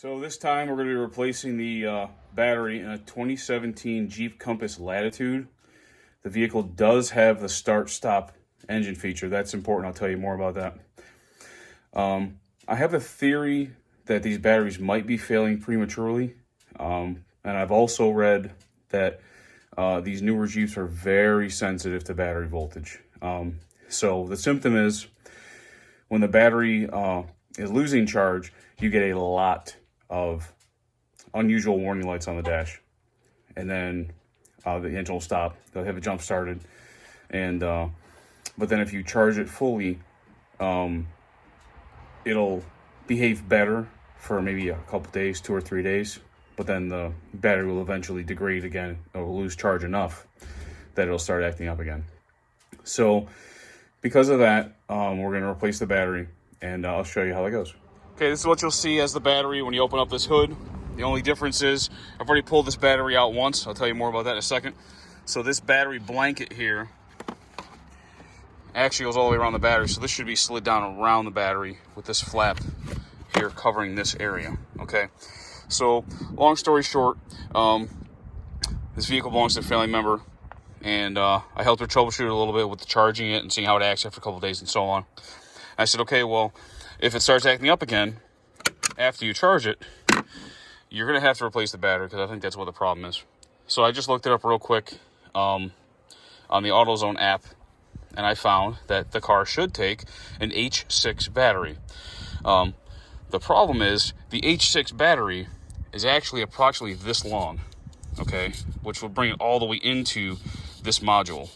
So this time we're going to be replacing the battery in a 2017 Jeep Compass Latitude. The vehicle does have the start-stop engine feature. That's important. I'll tell you more about that. I have a theory that these batteries might be failing prematurely. And I've also read that these newer Jeeps are very sensitive to battery voltage. So the symptom is when the battery is losing charge, you get a lot of unusual warning lights on the dash, and then the engine will stop. They'll have it jump started, and but then if you charge it fully, it'll behave better for maybe a couple days, 2 or 3 days. But then the battery will eventually degrade again. It will lose charge enough that it'll start acting up again. So because of that, we're going to replace the battery, and I'll show you how that goes. Okay, this is what you'll see as the battery when you open up this hood. The only difference is I've already pulled this battery out once. I'll tell you more about that in a second. So this battery blanket here actually goes all the way around the battery. So this should be slid down around the battery with this flap here covering this area. Okay, so long story short, this vehicle belongs to a family member, and I helped her troubleshoot a little bit with the charging it and seeing how it acts after a couple of days and so on. I said, okay, well, if it starts acting up again after you charge it, you're going to have to replace the battery, because I think that's what the problem is. So I just looked it up real quick on the AutoZone app, and I found that the car should take an H6 battery. The problem is the H6 battery is actually approximately this long, okay, which will bring it all the way into this module.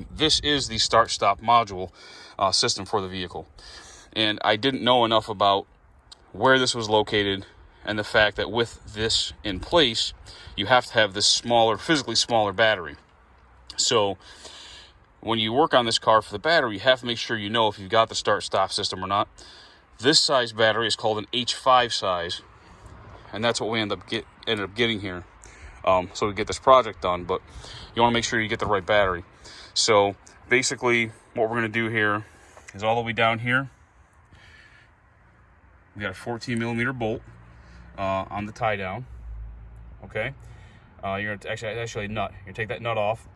This is the start-stop module system for the vehicle. And I didn't know enough about where this was located and the fact that with this in place, you have to have this smaller, physically smaller battery. So when you work on this car for the battery, you have to make sure you know if you've got the start-stop system or not. This size battery is called an H5 size, and that's what we ended up getting here. So we get this project done, but you want to make sure you get the right battery. So basically what we're going to do here is all the way down here, we got a 14 millimeter bolt on the tie down. Okay, you're going to actually a nut. You're going to take that nut off,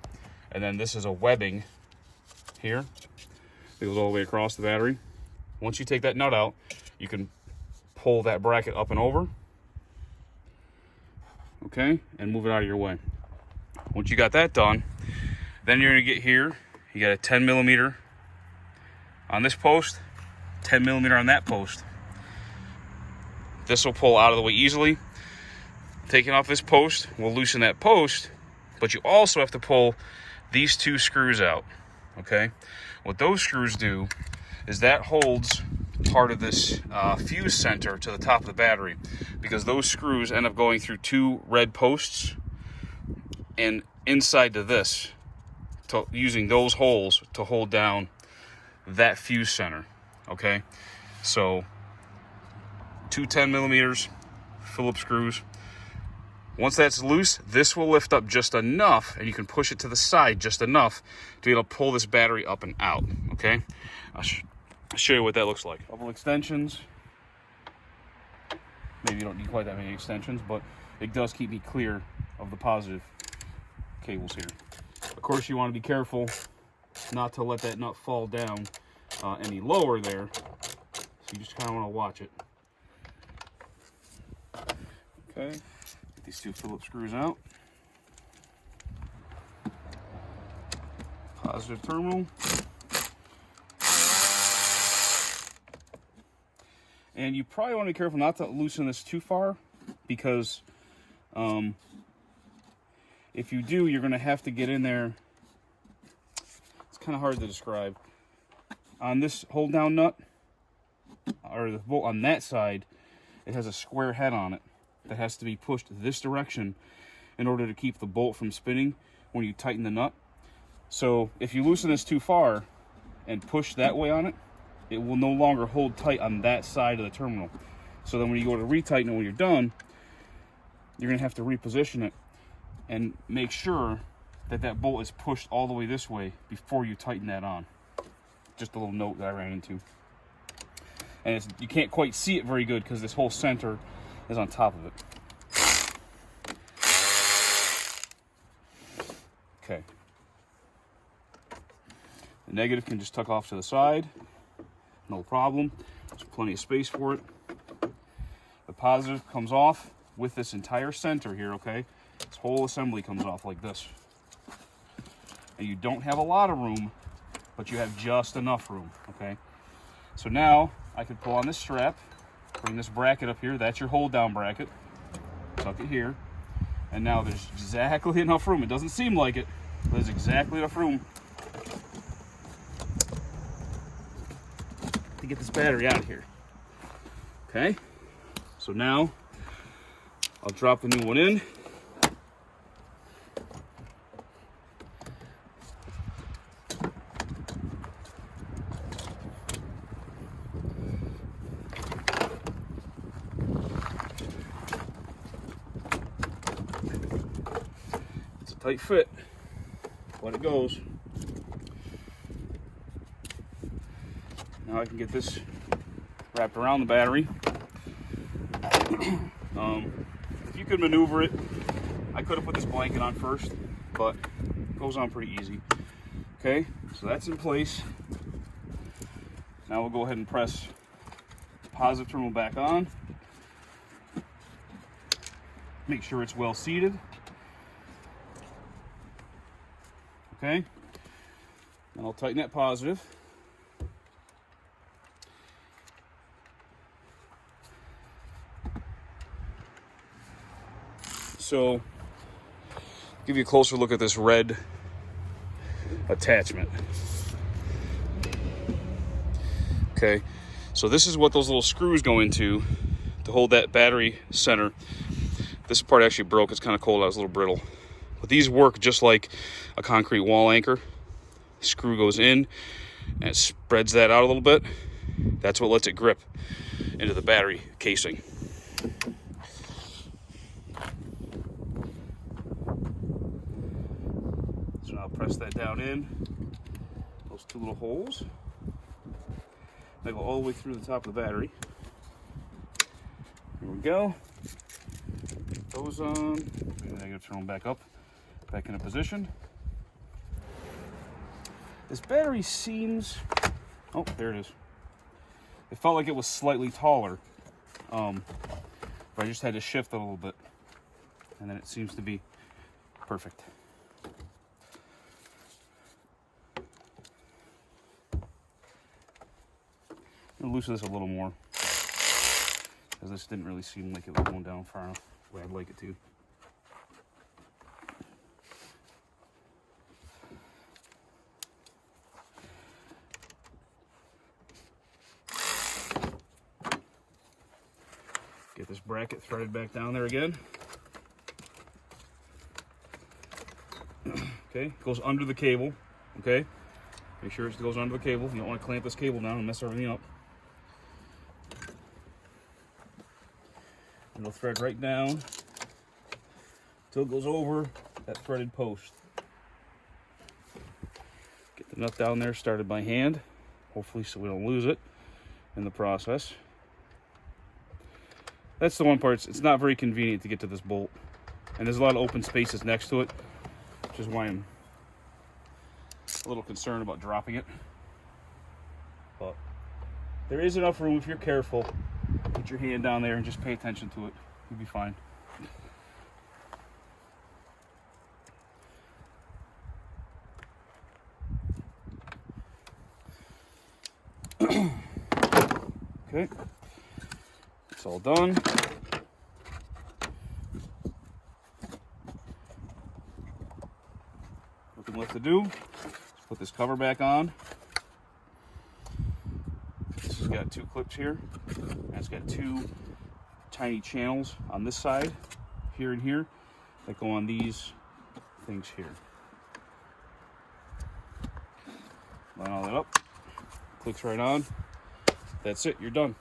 and then this is a webbing here. It goes all the way across the battery. Once you take that nut out, you can pull that bracket up and over, okay, and move it out of your way. Once you got that done, then you're going to get here. You got a 10 millimeter on this post, 10 millimeter on that post. This will pull out of the way easily. Taking off this post will loosen that post, but you also have to pull these two screws out, okay? What those screws do is that holds part of this fuse center to the top of the battery, because those screws end up going through two red posts and inside to this, using those holes to hold down that fuse center, okay? So 2 10 millimeters Phillips screws. Once that's loose, this will lift up just enough, and you can push it to the side just enough to be able to pull this battery up and out, okay? I'll show you what that looks like. Couple extensions. Maybe you don't need quite that many extensions, but it does keep me clear of the positive cables here. Of course, you want to be careful not to let that nut fall down any lower there, so you just kind of want to watch it. Okay, get these two Phillips screws out. Positive terminal. And you probably want to be careful not to loosen this too far, because if you do, you're going to have to get in there. It's kind of hard to describe. On this hold down nut, or the bolt on that side, it has a square head on it that has to be pushed this direction in order to keep the bolt from spinning when you tighten the nut. So if you loosen this too far and push that way on it, it will no longer hold tight on that side of the terminal. So then when you go to retighten it when you're done, you're going to have to reposition it and make sure that that bolt is pushed all the way this way before you tighten that on. Just a little note that I ran into. And you can't quite see it very good because this whole center is on top of it. Okay. The negative can just tuck off to the side. No problem. There's plenty of space for it. The positive comes off with this entire center here, okay? This whole assembly comes off like this. And you don't have a lot of room, but you have just enough room, okay? So now I could pull on this strap, bring this bracket up here. That's your hold down bracket. Tuck it here. And now there's exactly enough room. It doesn't seem like it, but there's exactly enough room to get this battery out of here. Okay? So now I'll drop the new one in. It's a tight fit, but it goes. Now I can get this wrapped around the battery. If you could maneuver it, I could have put this blanket on first, but it goes on pretty easy. Okay, so that's in place. Now we'll go ahead and press the positive terminal back on. Make sure it's well seated. Okay, and I'll tighten that positive. So, give you a closer look at this red attachment. Okay, so this is what those little screws go into to hold that battery center. This part actually broke. It's kind of cold. I was a little brittle. But these work just like a concrete wall anchor. The screw goes in and it spreads that out a little bit. That's what lets it grip into the battery casing. So now I'll press that down in, those two little holes. They go all the way through the top of the battery. Here we go. Put those on. I'm going to turn them back up, back into position. This battery seems, oh, there it is. It felt like it was slightly taller, but I just had to shift it a little bit, and then it seems to be perfect. I'm gonna loosen this a little more, because this didn't really seem like it was going down far enough the way I'd like it to. Get this bracket threaded back down there again. Okay, goes under the cable, okay? Make sure it goes under the cable. You don't want to clamp this cable down and mess everything up. And it'll thread right down until it goes over that threaded post. Get the nut down there started by hand, hopefully so we don't lose it in the process. That's the one part, it's not very convenient to get to this bolt. And there's a lot of open spaces next to it, which is why I'm a little concerned about dropping it. But there is enough room if you're careful. Put your hand down there and just pay attention to it. You'll be fine. Okay, it's all done. Nothing left to do. Let's put this cover back on. This has got two clips here. And it's got two tiny channels on this side, here and here, that go on these things here. Line all that up. Clicks right on. That's it, you're done.